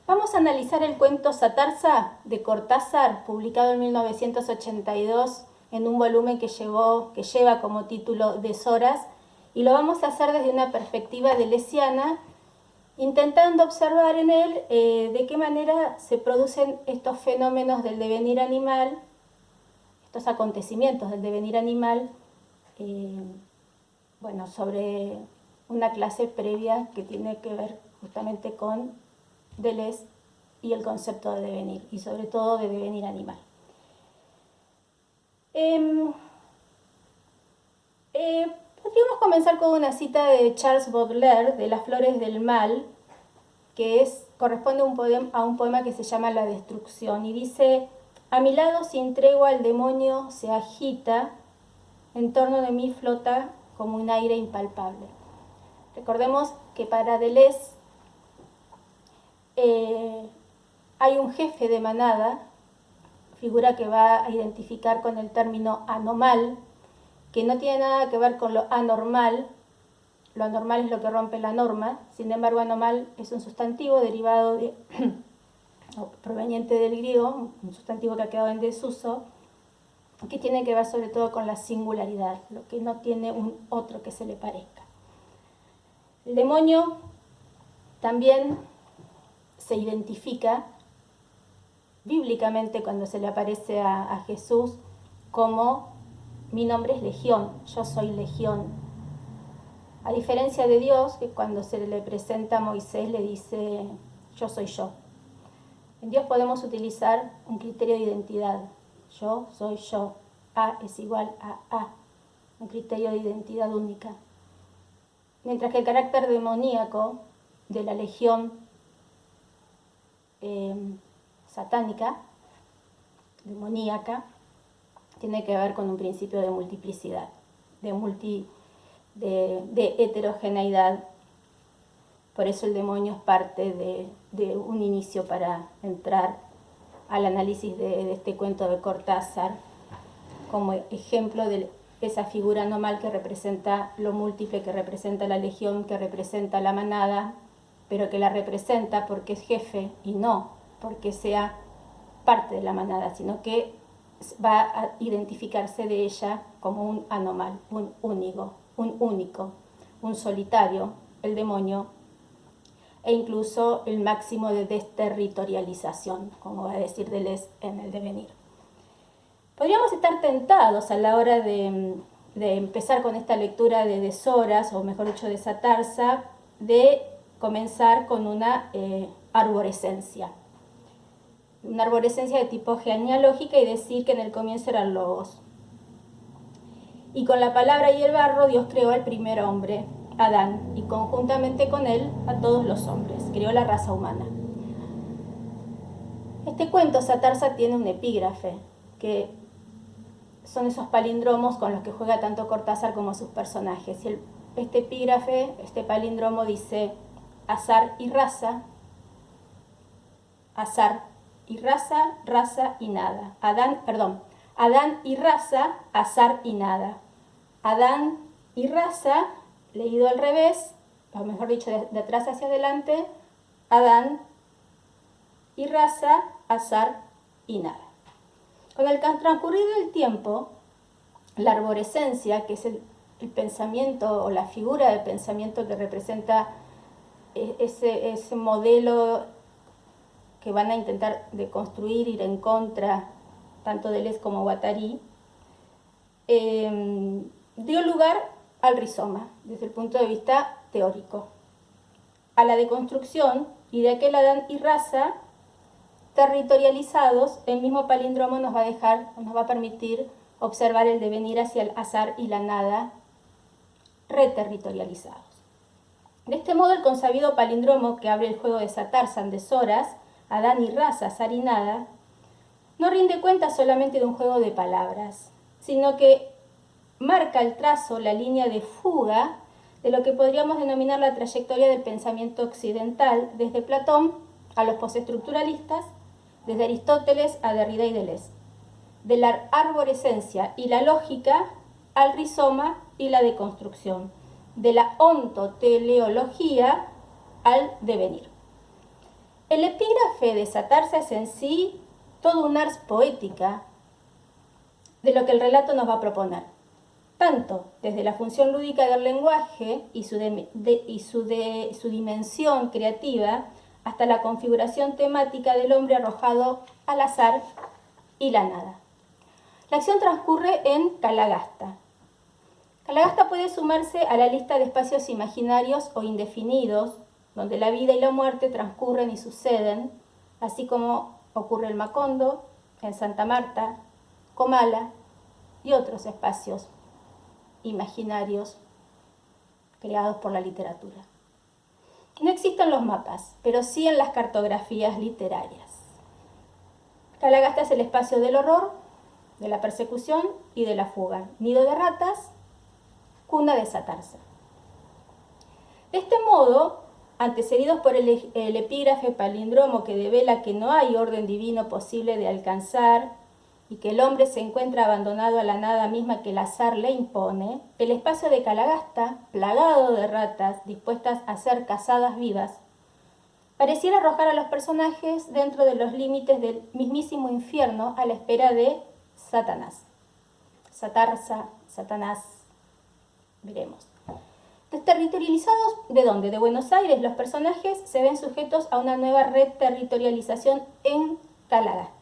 Vamos a analizar el cuento Satarsa de Cortázar, publicado en 1982 en un volumen que lleva como título Deshoras, y lo vamos a hacer desde una perspectiva deleuziana, intentando observar en él de qué manera se producen estos fenómenos del devenir animal, estos acontecimientos del devenir animal, sobre una clase previa que tiene que ver justamente con Deleuze y el concepto de devenir, y sobre todo de devenir animal. Podríamos comenzar con una cita de Charles Baudelaire, de Las flores del mal, que corresponde a un poema que se llama La destrucción, y dice: a mi lado sin tregua el demonio se agita, en torno de mí flota como un aire impalpable. Recordemos que para Deleuze hay un jefe de manada, figura que va a identificar con el término anomal, que no tiene nada que ver con lo anormal. Lo anormal es lo que rompe la norma. Sin embargo, anomal es un sustantivo derivado proveniente del griego, un sustantivo que ha quedado en desuso, que tiene que ver sobre todo con la singularidad, lo que no tiene un otro que se le parezca. El demonio también se identifica bíblicamente cuando se le aparece a Jesús como: mi nombre es Legión, yo soy Legión. A diferencia de Dios, que cuando se le presenta a Moisés le dice: yo soy yo. En Dios podemos utilizar un criterio de identidad: yo soy yo, A es igual a A, un criterio de identidad única. Mientras que el carácter demoníaco de la legión satánica, demoníaca, tiene que ver con un principio de multiplicidad, de heterogeneidad. Por eso el demonio es parte de un inicio para entrar al análisis de este cuento de Cortázar, como ejemplo de esa figura anomal que representa lo múltiple, que representa la legión, que representa la manada, pero que la representa porque es jefe y no porque sea parte de la manada, sino que va a identificarse de ella como un anomal, un único, un solitario, el demonio, e incluso el máximo de desterritorialización, como va a decir Deleuze en El devenir. Podríamos estar tentados a la hora de empezar con esta lectura de Deshoras, o mejor dicho de Satarsa, de comenzar con una arborescencia. Una arborescencia de tipo genealógica, y decir que en el comienzo eran lobos. Y con la palabra y el barro Dios creó al primer hombre, Adán, y conjuntamente con él a todos los hombres, creó la raza humana. Este cuento, Satarsa, tiene un epígrafe, que son esos palíndromos con los que juega tanto Cortázar como sus personajes. Y este epígrafe, este palíndromo dice: azar y raza, raza y nada. Adán y raza, azar y nada. Adán y raza, leído al revés, o mejor dicho, de atrás hacia adelante: Adán y raza, azar y nada. Con el transcurrir del tiempo, la arborescencia, que es el pensamiento o la figura de pensamiento que representa ese modelo que van a intentar de construir, ir en contra tanto Deleuze como Guattari, dio lugar al rizoma desde el punto de vista teórico, a la deconstrucción, y de aquel Adán y raza territorializados, el mismo palíndromo nos va a permitir observar el devenir hacia el azar y la nada reterritorializados. De este modo, el consabido palíndromo que abre el juego de Satarsa en Deshoras, Adán y raza, azar y nada, no rinde cuenta solamente de un juego de palabras, sino que marca el trazo, la línea de fuga de lo que podríamos denominar la trayectoria del pensamiento occidental, desde Platón a los postestructuralistas, desde Aristóteles a Derrida y Deleuze, de la arborescencia y la lógica al rizoma y la deconstrucción, de la ontoteleología al devenir. El epígrafe de Satarsa es en sí todo un ars poética de lo que el relato nos va a proponer, tanto desde la función lúdica del lenguaje y su dimensión creativa, hasta la configuración temática del hombre arrojado al azar y la nada. La acción transcurre en Calagasta. Calagasta puede sumarse a la lista de espacios imaginarios o indefinidos, donde la vida y la muerte transcurren y suceden, así como ocurre en Macondo, en Santa Marta, Comala y otros espacios imaginarios creados por la literatura. No existen los mapas, pero sí en las cartografías literarias. Calagasta es el espacio del horror, de la persecución y de la fuga, nido de ratas, cuna de Satarsa. De este modo, antecedidos por el epígrafe palíndromo que devela que no hay orden divino posible de alcanzar y que el hombre se encuentra abandonado a la nada misma que el azar le impone, el espacio de Calagasta, plagado de ratas dispuestas a ser cazadas vivas, pareciera arrojar a los personajes dentro de los límites del mismísimo infierno a la espera de Satanás. Satarsa, Satanás, veremos. Desterritorializados, ¿de dónde? De Buenos Aires, los personajes se ven sujetos a una nueva reterritorialización en Calagasta.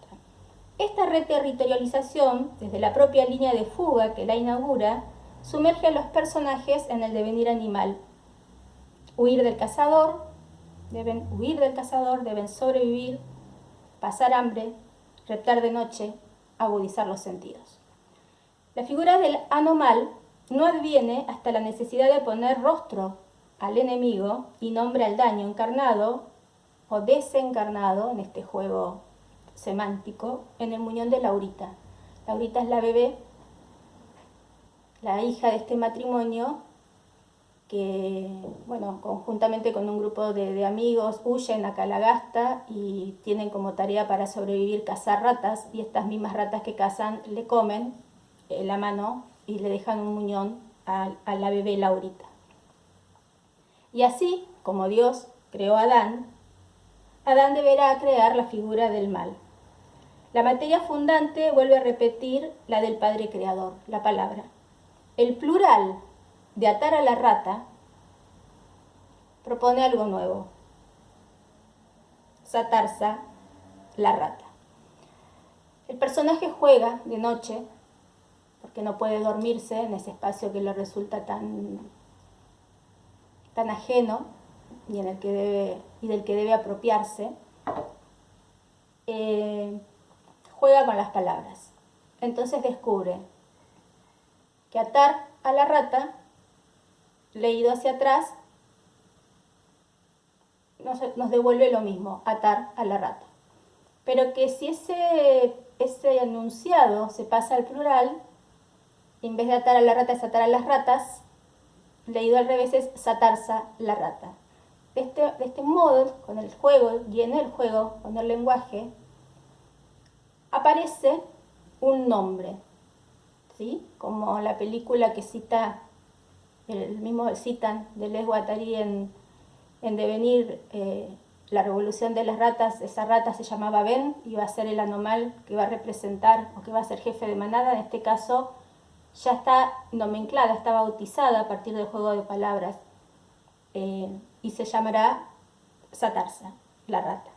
Esta reterritorialización, desde la propia línea de fuga que la inaugura, sumerge a los personajes en el devenir animal. Huir del cazador, deben sobrevivir, pasar hambre, reptar de noche, agudizar los sentidos. La figura del anomal no adviene hasta la necesidad de poner rostro al enemigo y nombre al daño encarnado o desencarnado en este juego semántico en el muñón de Laurita. Laurita es la bebé, la hija de este matrimonio que, bueno, conjuntamente con un grupo de amigos huyen a Calagasta y tienen como tarea para sobrevivir cazar ratas, y estas mismas ratas que cazan le comen la mano y le dejan un muñón a la bebé Laurita. Y así, como Dios creó a Adán, Adán deberá crear la figura del mal. La materia fundante vuelve a repetir la del Padre Creador, la palabra. El plural de atar a la rata propone algo nuevo. Satarsa, la rata. El personaje juega de noche porque no puede dormirse en ese espacio que le resulta tan ajeno y del que debe apropiarse. Juega con las palabras. Entonces descubre que atar a la rata, leído hacia atrás, nos devuelve lo mismo, atar a la rata. Pero que si ese enunciado se pasa al plural, en vez de atar a la rata es atar a las ratas, leído al revés es satarsa la rata. De este modo, con el juego y en el juego, con el lenguaje, aparece un nombre, ¿sí? Como la película que citan Deleuze Guattari en Devenir, la revolución de las ratas. Esa rata se llamaba Ben, iba a ser el anomal que va a representar o que va a ser jefe de manada. En este caso ya está nomenclada, está bautizada a partir del juego de palabras, y se llamará Satarsa, la rata.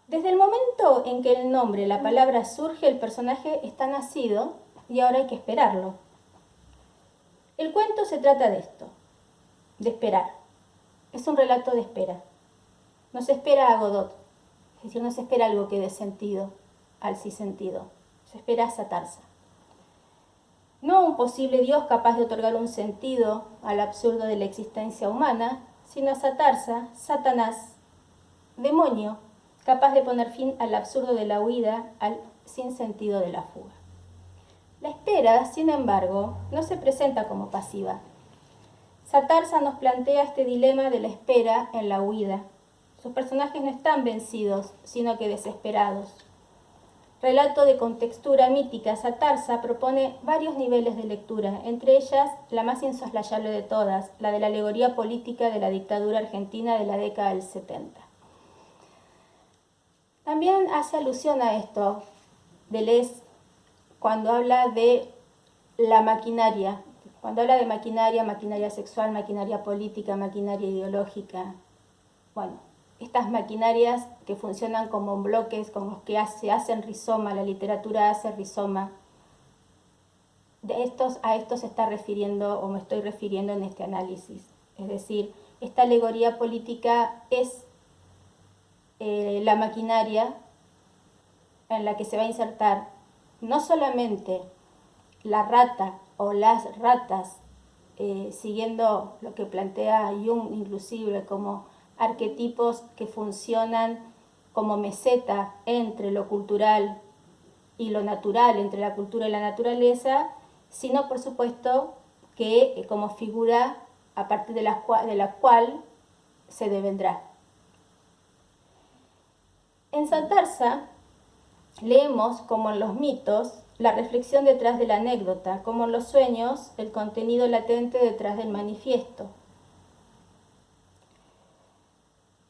Desde el momento en que el nombre, la palabra surge, el personaje está nacido y ahora hay que esperarlo. El cuento se trata de esto, de esperar. Es un relato de espera. No se espera a Godot, es decir, no se espera algo que dé sentido al sí sentido. Se espera a Satarsa. No un posible Dios capaz de otorgar un sentido al absurdo de la existencia humana, sino a Satarsa, Satanás, demonio, capaz de poner fin al absurdo de la huida, al sinsentido de la fuga. La espera, sin embargo, no se presenta como pasiva. Satarsa nos plantea este dilema de la espera en la huida. Sus personajes no están vencidos, sino que desesperados. relato de contextura mítica, Satarsa propone varios niveles de lectura, entre ellas la más insoslayable de todas, la de la alegoría política de la dictadura argentina de la década del 70. También hace alusión a esto Deleuze cuando habla de la maquinaria, cuando habla de maquinaria, maquinaria sexual, maquinaria política, maquinaria ideológica. Bueno, estas maquinarias que funcionan como bloques, con los que se hacen rizoma, la literatura hace rizoma, a estos se está refiriendo o me estoy refiriendo en este análisis. Es decir, esta alegoría política es la maquinaria en la que se va a insertar no solamente la rata o las ratas, siguiendo lo que plantea Jung inclusive como arquetipos que funcionan como meseta entre lo cultural y lo natural, entre la cultura y la naturaleza, sino por supuesto que como figura a partir de la cual se devendrá. En Satarsa leemos, como en los mitos, la reflexión detrás de la anécdota, como en los sueños, el contenido latente detrás del manifiesto.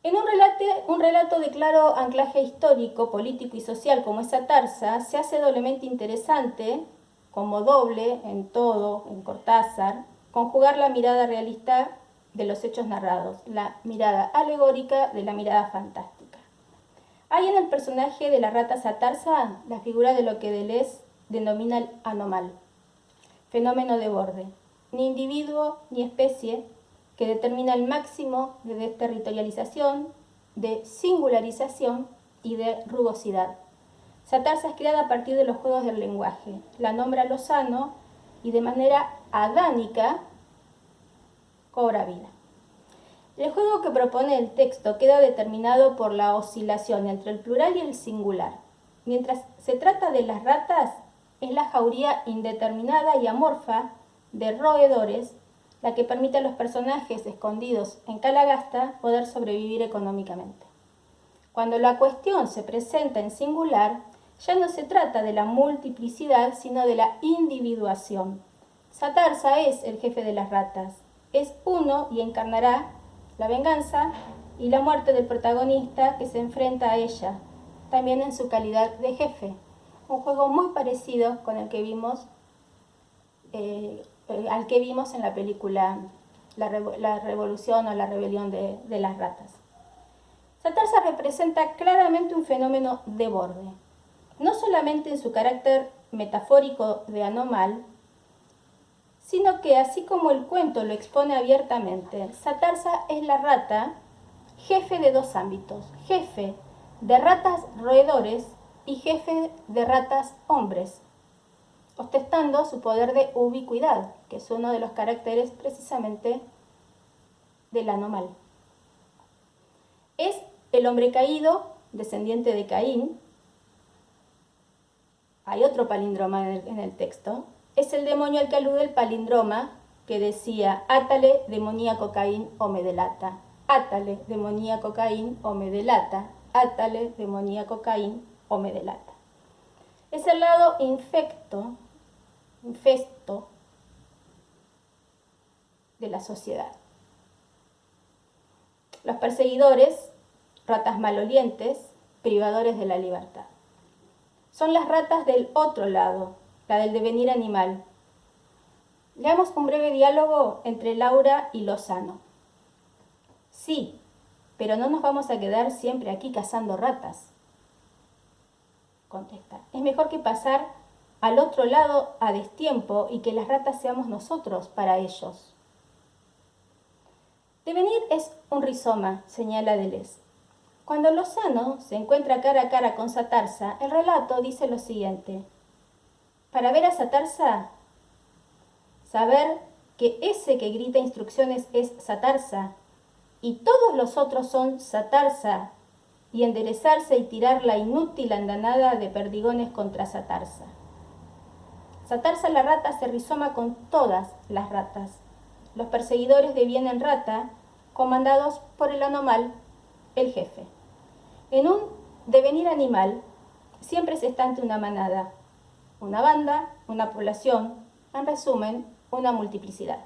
En un relato de claro anclaje histórico, político y social como es Satarsa, se hace doblemente interesante, como doble en todo, en Cortázar, conjugar la mirada realista de los hechos narrados, la mirada alegórica de la mirada fantástica. Hay en el personaje de la rata Satarsa la figura de lo que Deleuze denomina el anomal, fenómeno de borde, ni individuo ni especie, que determina el máximo de desterritorialización, de singularización y de rugosidad. Satarsa es creada a partir de los juegos del lenguaje, la nombra Lozano y de manera adánica cobra vida. El juego que propone el texto queda determinado por la oscilación entre el plural y el singular. Mientras se trata de las ratas, es la jauría indeterminada y amorfa de roedores la que permite a los personajes escondidos en Calagasta poder sobrevivir económicamente. Cuando la cuestión se presenta en singular, ya no se trata de la multiplicidad, sino de la individuación. Satarsa es el jefe de las ratas, es uno y encarnará la venganza y la muerte del protagonista que se enfrenta a ella, también en su calidad de jefe. Un juego muy parecido con el que vimos, al que vimos en la película La Revolución o la Rebelión de las Ratas. Satarsa representa claramente un fenómeno de borde, no solamente en su carácter metafórico de anomal, sino que así como el cuento lo expone abiertamente, Satarsa es la rata jefe de dos ámbitos, jefe de ratas roedores y jefe de ratas hombres, ostentando su poder de ubicuidad, que es uno de los caracteres precisamente del anomal. Es el hombre caído, descendiente de Caín. Hay otro palíndroma en el texto. Es el demonio al que alude el palíndroma que decía: átale, demoníaco Caín, o me delata. Átale, demoníaco Caín, o me delata. Átale, demoníaco Caín, o me delata. Es el lado infesto de la sociedad. Los perseguidores, ratas malolientes, privadores de la libertad. Son las ratas del otro lado, la del devenir animal. Leamos un breve diálogo entre Laura y Lozano. Sí, pero no nos vamos a quedar siempre aquí cazando ratas, contesta. Es mejor que pasar al otro lado a destiempo y que las ratas seamos nosotros para ellos. Devenir es un rizoma, señala Deleuze. Cuando Lozano se encuentra cara a cara con Satarsa, el relato dice lo siguiente: para ver a Satarsa, saber que ese que grita instrucciones es Satarsa y todos los otros son Satarsa, y enderezarse y tirar la inútil andanada de perdigones contra Satarsa. Satarsa la rata se rizoma con todas las ratas, los perseguidores de bien en rata, comandados por el anomal, el jefe. En un devenir animal, siempre se está ante una manada, una banda, una población, en resumen, una multiplicidad.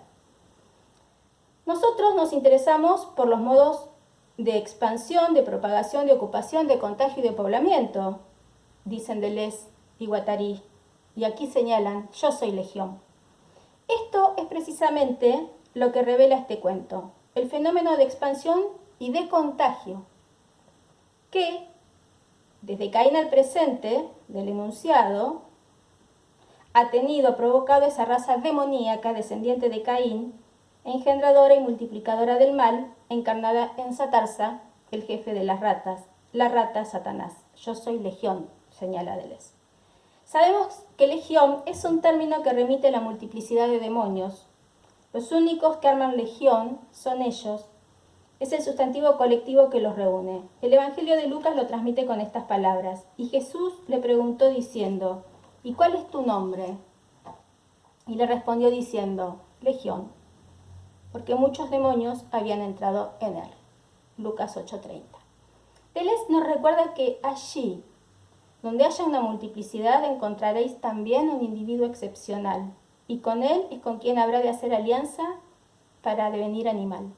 Nosotros nos interesamos por los modos de expansión, de propagación, de ocupación, de contagio y de poblamiento, dicen Deleuze y Guattari, y aquí señalan, yo soy legión. Esto es precisamente lo que revela este cuento, el fenómeno de expansión y de contagio, que, desde Caín al presente, del enunciado, ha provocado esa raza demoníaca descendiente de Caín, engendradora y multiplicadora del mal, encarnada en Satarsa, el jefe de las ratas, la rata Satanás. Yo soy legión, señala Deleuze. Sabemos que legión es un término que remite a la multiplicidad de demonios. Los únicos que arman legión son ellos. Es el sustantivo colectivo que los reúne. El Evangelio de Lucas lo transmite con estas palabras. Y Jesús le preguntó diciendo, ¿y cuál es tu nombre? Y le respondió diciendo, Legión, porque muchos demonios habían entrado en él. Lucas 8:30. Deleuze nos recuerda que allí, donde haya una multiplicidad, encontraréis también un individuo excepcional, y con él es con quien habrá de hacer alianza para devenir animal.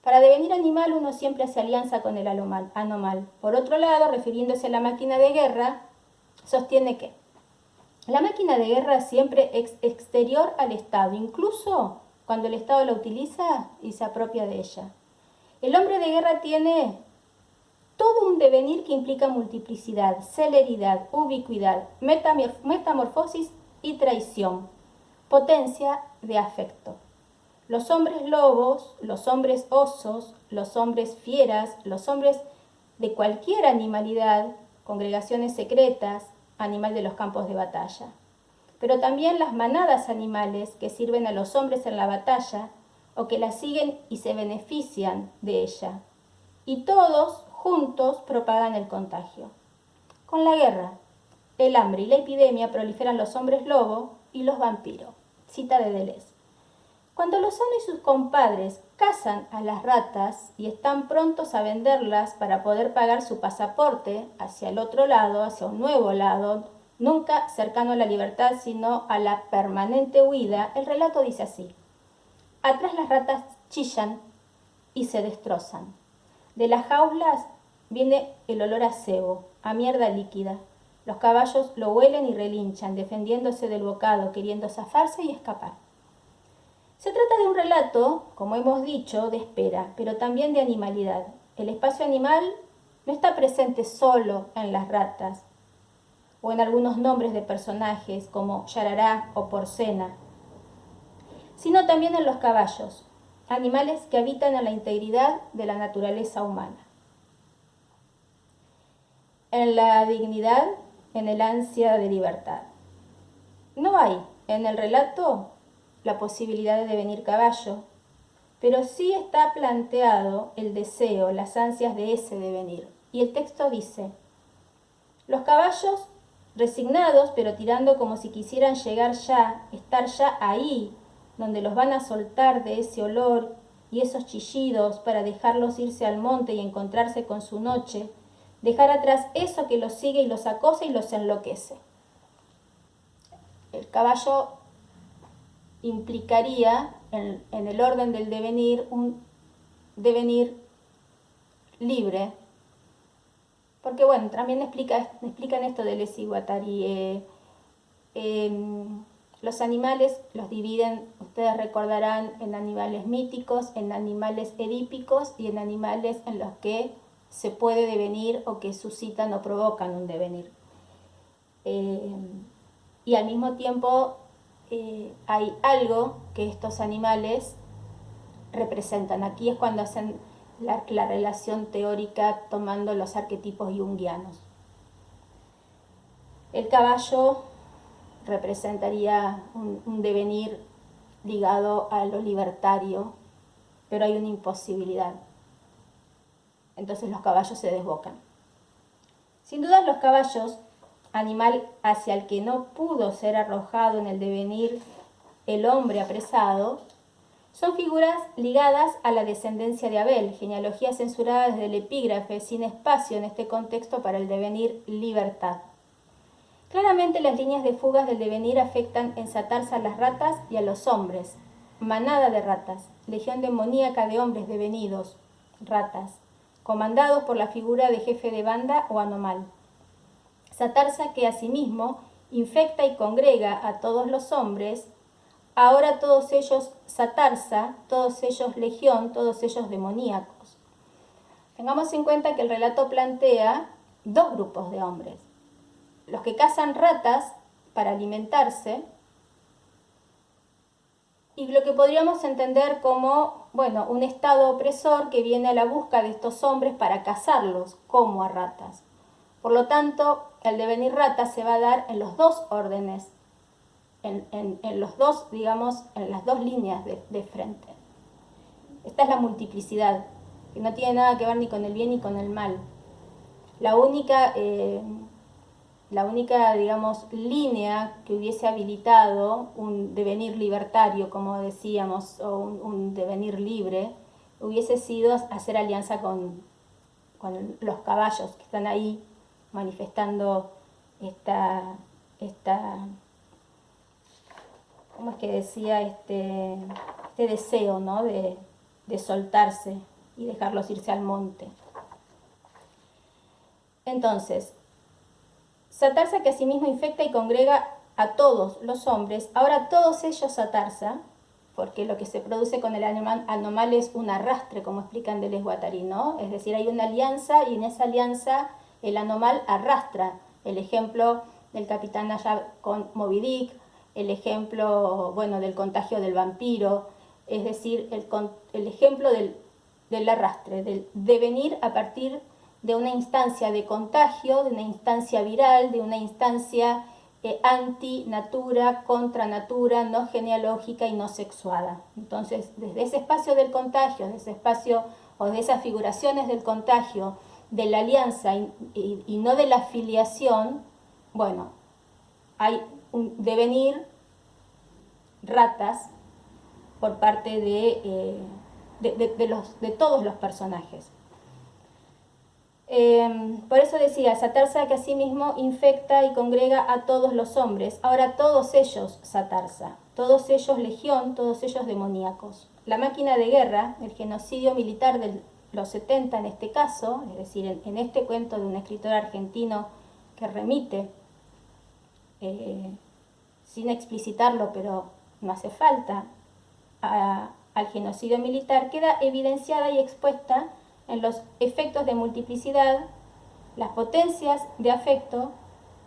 Para devenir animal uno siempre hace alianza con el anomal. Por otro lado, refiriéndose a la máquina de guerra, sostiene que la máquina de guerra siempre es exterior al Estado, incluso cuando el Estado la utiliza y se apropia de ella. El hombre de guerra tiene todo un devenir que implica multiplicidad, celeridad, ubicuidad, metamorfosis y traición, potencia de afecto. Los hombres lobos, los hombres osos, los hombres fieras, los hombres de cualquier animalidad, congregaciones secretas, animal de los campos de batalla. Pero también las manadas animales que sirven a los hombres en la batalla o que la siguen y se benefician de ella. Y todos juntos propagan el contagio. Con la guerra, el hambre y la epidemia proliferan los hombres lobo y los vampiros. Cita de Deleuze. Cuando Lozano y sus compadres cazan a las ratas y están prontos a venderlas para poder pagar su pasaporte hacia el otro lado, hacia un nuevo lado, nunca cercano a la libertad, sino a la permanente huida, el relato dice así. Atrás las ratas chillan y se destrozan. De las jaulas viene el olor a cebo, a mierda líquida. Los caballos lo huelen y relinchan, defendiéndose del bocado, queriendo zafarse y escapar. Se trata de un relato, como hemos dicho, de espera, pero también de animalidad. El espacio animal no está presente solo en las ratas o en algunos nombres de personajes como Yarará o Porcena, sino también en los caballos, animales que habitan en la integridad de la naturaleza humana. En la dignidad, en el ansia de libertad. No hay en el relato la posibilidad de devenir caballo, pero sí está planteado el deseo, las ansias de ese devenir. Y el texto dice, los caballos resignados, pero tirando como si quisieran llegar ya, estar ya ahí, donde los van a soltar de ese olor y esos chillidos para dejarlos irse al monte y encontrarse con su noche, dejar atrás eso que los sigue y los acosa y los enloquece. El caballo implicaría en el orden del devenir un devenir libre, porque bueno, también explican esto de Deleuze y Guattari. Los animales los dividen, ustedes recordarán, en animales míticos, en animales edípicos y en animales en los que se puede devenir o que suscitan o provocan un devenir. Y al mismo tiempo hay algo que estos animales representan. Aquí es cuando hacen la relación teórica tomando los arquetipos junguianos. El caballo representaría un devenir ligado a lo libertario, pero hay una imposibilidad. Entonces los caballos se desbocan. Sin duda los caballos, animal hacia el que no pudo ser arrojado en el devenir el hombre apresado, Son figuras ligadas a la descendencia de Abel, genealogía censurada desde el epígrafe, sin espacio en este contexto para el devenir libertad. Claramente las líneas de fugas del devenir afectan en Satarsa a las ratas y a los hombres. Manada de ratas, legión demoníaca de hombres devenidos, ratas, comandados por la figura de jefe de banda o anomal. Satarsa que asimismo infecta y congrega a todos los hombres, ahora todos ellos Satarsa, todos ellos legión, todos ellos demoníacos. Tengamos en cuenta que el relato plantea dos grupos de hombres. Los que cazan ratas para alimentarse y lo que podríamos entender como, bueno, un estado opresor que viene a la busca de estos hombres para cazarlos como a ratas. Por lo tanto, el devenir rata se va a dar en los dos órdenes, en los dos, digamos, en las dos líneas de frente. Esta es la multiplicidad, que no tiene nada que ver ni con el bien ni con el mal. La única, digamos, línea que hubiese habilitado un devenir libertario, como decíamos, o un devenir libre, hubiese sido hacer alianza con los caballos que están ahí manifestando esta ¿cómo es que decía? Este deseo, ¿no? de soltarse y dejarlos irse al monte. Entonces, Satarsa que asimismo infecta y congrega a todos los hombres, ahora todos ellos Satarsa, porque lo que se produce con el anomal es un arrastre, como explican Deleuze Guattari, ¿no? Es decir, hay una alianza y en esa alianza el anomal arrastra. El ejemplo del Capitán Ahab con Moby Dick, el ejemplo, bueno, del contagio del vampiro, es decir, el ejemplo del arrastre, del devenir a partir de una instancia de contagio, de una instancia viral, de una instancia anti-natura, contra natura, no genealógica y no sexuada. Entonces, desde ese espacio del contagio, de ese espacio o de esas figuraciones del contagio, de la alianza y no de la filiación, bueno, hay un devenir ratas por parte de todos los personajes. Por eso decía, Satarsa que asimismo infecta y congrega a todos los hombres, ahora todos ellos Satarsa, todos ellos legión, todos ellos demoníacos. La máquina de guerra, el genocidio militar de los 70 en este caso, es decir, en este cuento de un escritor argentino que remite, sin explicitarlo, pero no hace falta, al genocidio militar, queda evidenciada y expuesta en los efectos de multiplicidad, las potencias de afecto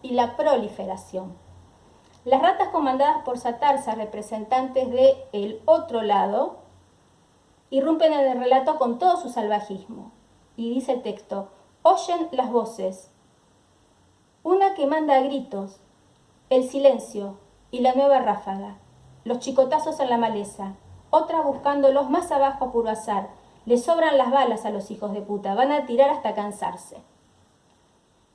y la proliferación. Las ratas comandadas por Satarsa, representantes del otro lado, irrumpen en el relato con todo su salvajismo. Y dice el texto, oyen las voces, una que manda a gritos, el silencio y la nueva ráfaga, los chicotazos en la maleza, otra buscándolos más abajo a puro azar. Les sobran las balas a los hijos de puta, van a tirar hasta cansarse.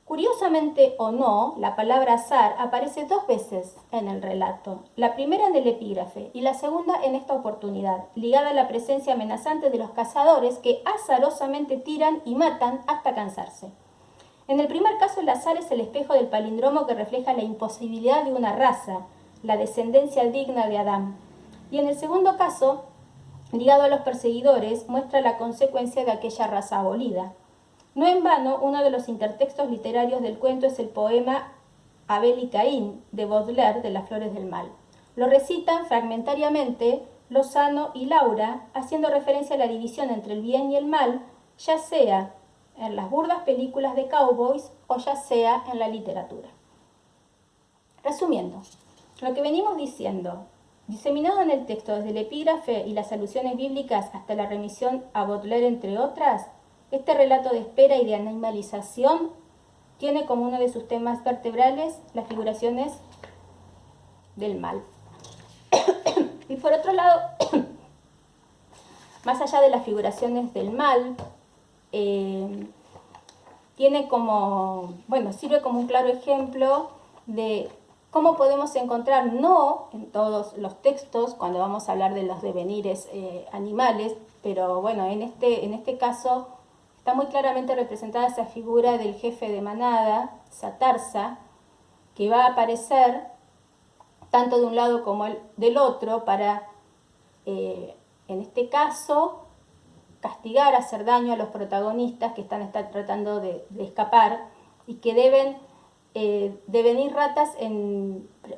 Curiosamente o no, la palabra azar aparece dos veces en el relato, la primera en el epígrafe y la segunda en esta oportunidad, ligada a la presencia amenazante de los cazadores que azarosamente tiran y matan hasta cansarse. En el primer caso, el azar es el espejo del palíndromo que refleja la imposibilidad de una raza, la descendencia digna de Adán. Y en el segundo caso, ligado a los perseguidores, muestra la consecuencia de aquella raza abolida. No en vano, uno de los intertextos literarios del cuento es el poema Abel y Caín, de Baudelaire, de Las Flores del Mal. Lo recitan fragmentariamente Lozano y Laura, haciendo referencia a la división entre el bien y el mal, ya sea en las burdas películas de cowboys o ya sea en la literatura. Resumiendo, lo que venimos diciendo, diseminado en el texto desde el epígrafe y las alusiones bíblicas hasta la remisión a Baudelaire, entre otras, este relato de espera y de animalización tiene como uno de sus temas vertebrales las figuraciones del mal. Y por otro lado, más allá de las figuraciones del mal, tiene como, bueno, sirve como un claro ejemplo de ¿Cómo podemos encontrar? No en todos los textos, cuando vamos a hablar de los devenires animales, pero bueno, en este caso está muy claramente representada esa figura del jefe de manada, esa tarsa, que va a aparecer tanto de un lado como del otro para, en este caso, castigar, hacer daño a los protagonistas que están tratando de escapar y que deben devenir ratas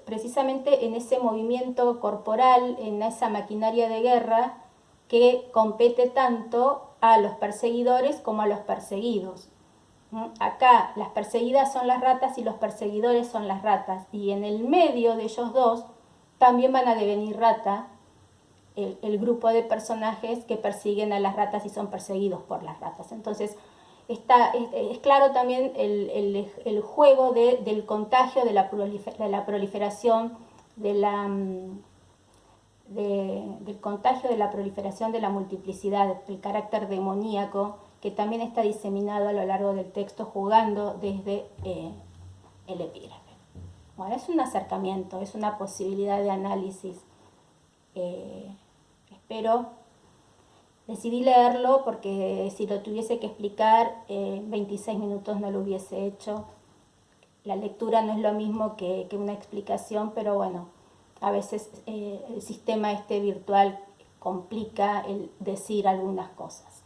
precisamente en ese movimiento corporal, en esa maquinaria de guerra que compete tanto a los perseguidores como a los perseguidos. Acá las perseguidas son las ratas y los perseguidores son las ratas, y en el medio de ellos dos también van a devenir rata el grupo de personajes que persiguen a las ratas y son perseguidos por las ratas. Entonces es claro también el juego del contagio, de la proliferación, del contagio, de la proliferación de la multiplicidad, el carácter demoníaco que también está diseminado a lo largo del texto, jugando desde el epígrafe. Bueno, es un acercamiento, es una posibilidad de análisis. Espero. Decidí leerlo porque si lo tuviese que explicar, 26 minutos no lo hubiese hecho. La lectura no es lo mismo que una explicación, pero bueno, a veces el sistema virtual complica el decir algunas cosas.